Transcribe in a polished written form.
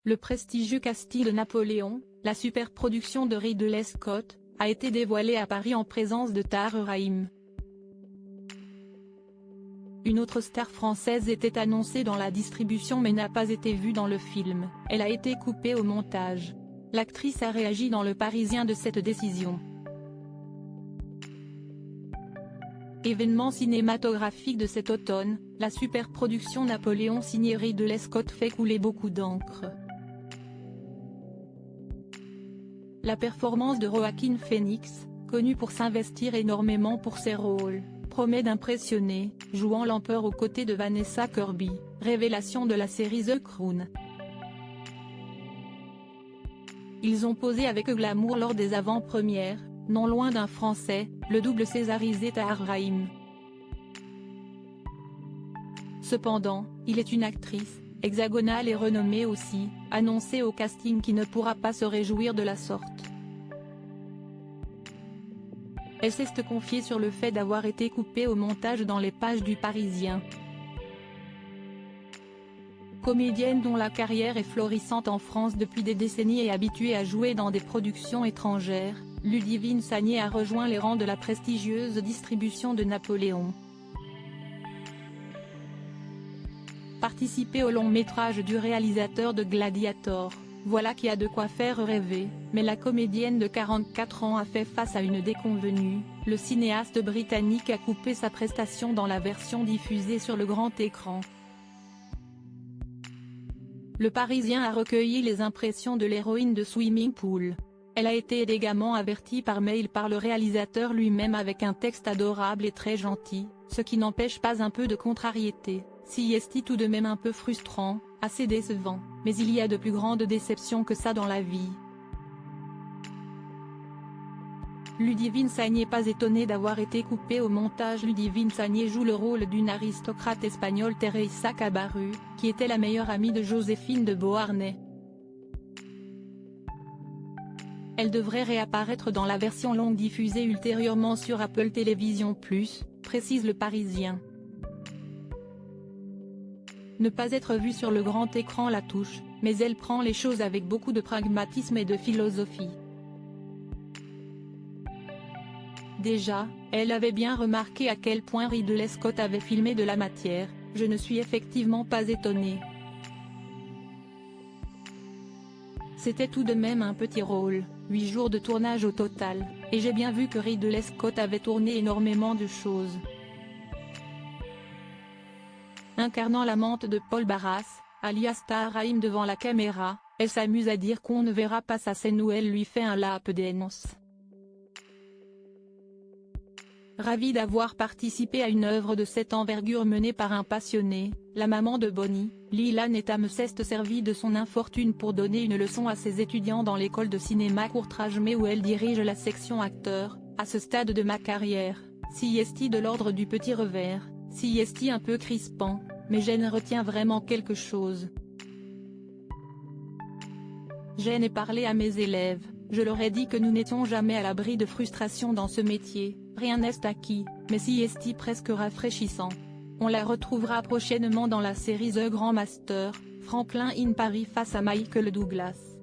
Le prestigieux casting de Napoléon, la superproduction de Ridley Scott, a été dévoilé à Paris en présence de Tahar Rahim. Une autre star française était annoncée dans la distribution mais n'a pas été vue dans le film, elle a été coupée au montage. L'actrice a réagi dans Le Parisien de cette décision. Événement cinématographique de cet automne, la superproduction Napoléon signée Ridley Scott fait couler beaucoup d'encre. La performance de Joaquin Phoenix, connu pour s'investir énormément pour ses rôles, promet d'impressionner, jouant l'empereur aux côtés de Vanessa Kirby, révélation de la série The Crown. Ils ont posé avec glamour lors des avant-premières, non loin d'un Français, le double césarisé Tahar Rahim. Cependant, il est une actrice, hexagonale et renommée aussi, annoncée au casting qui ne pourra pas se réjouir de la sorte. Elle s'est confiée sur le fait d'avoir été coupée au montage dans les pages du Parisien. Comédienne dont la carrière est florissante en France depuis des décennies et habituée à jouer dans des productions étrangères, Ludivine Sagnier a rejoint les rangs de la prestigieuse distribution de Napoléon. Participer au long-métrage du réalisateur de Gladiator, voilà qui a de quoi faire rêver, mais la comédienne de 44 ans a fait face à une déconvenue, le cinéaste britannique a coupé sa prestation dans la version diffusée sur le grand écran. Le Parisien a recueilli les impressions de l'héroïne de Swimming Pool. Elle a été élégamment avertie par mail par le réalisateur lui-même avec un texte adorable et très gentil, ce qui n'empêche pas un peu de contrariété, si est tout de même un peu frustrant, assez décevant, mais il y a de plus grandes déceptions que ça dans la vie. Ludivine Sagnier pas étonnée d'avoir été coupée au montage. Ludivine Sagnier joue le rôle d'une aristocrate espagnole Teresa Cabarrus, qui était la meilleure amie de Joséphine de Beauharnais. Elle devrait réapparaître dans la version longue diffusée ultérieurement sur Apple TV+, précise Le Parisien. Ne pas être vue sur le grand écran la touche, mais elle prend les choses avec beaucoup de pragmatisme et de philosophie. Déjà, elle avait bien remarqué à quel point Ridley Scott avait filmé de la matière, je ne suis effectivement pas étonnée. C'était tout de même un petit rôle, 8 jours de tournage au total, et j'ai bien vu que Ridley Scott avait tourné énormément de choses. Incarnant l'amante de Paul Barras, alias Tahar Rahim devant la caméra, elle s'amuse à dire qu'on ne verra pas sa scène où elle lui fait un lap dance. Ravie d'avoir participé à une œuvre de cette envergure menée par un passionné, la maman de Bonnie, Lilan Etam s'est servie de son infortune pour donner une leçon à ses étudiants dans l'école de cinéma Courtrajmé où elle dirige la section acteurs. À ce stade de ma carrière, si est de l'ordre du petit revers, si est un peu crispant, mais j'en retiens vraiment quelque chose. J'en ai parlé à mes élèves, je leur ai dit que nous n'étions jamais à l'abri de frustration dans ce métier, rien n'est acquis, mais si est presque rafraîchissant. On la retrouvera prochainement dans la série The Grand Master, Franklin in Paris face à Michael Douglas.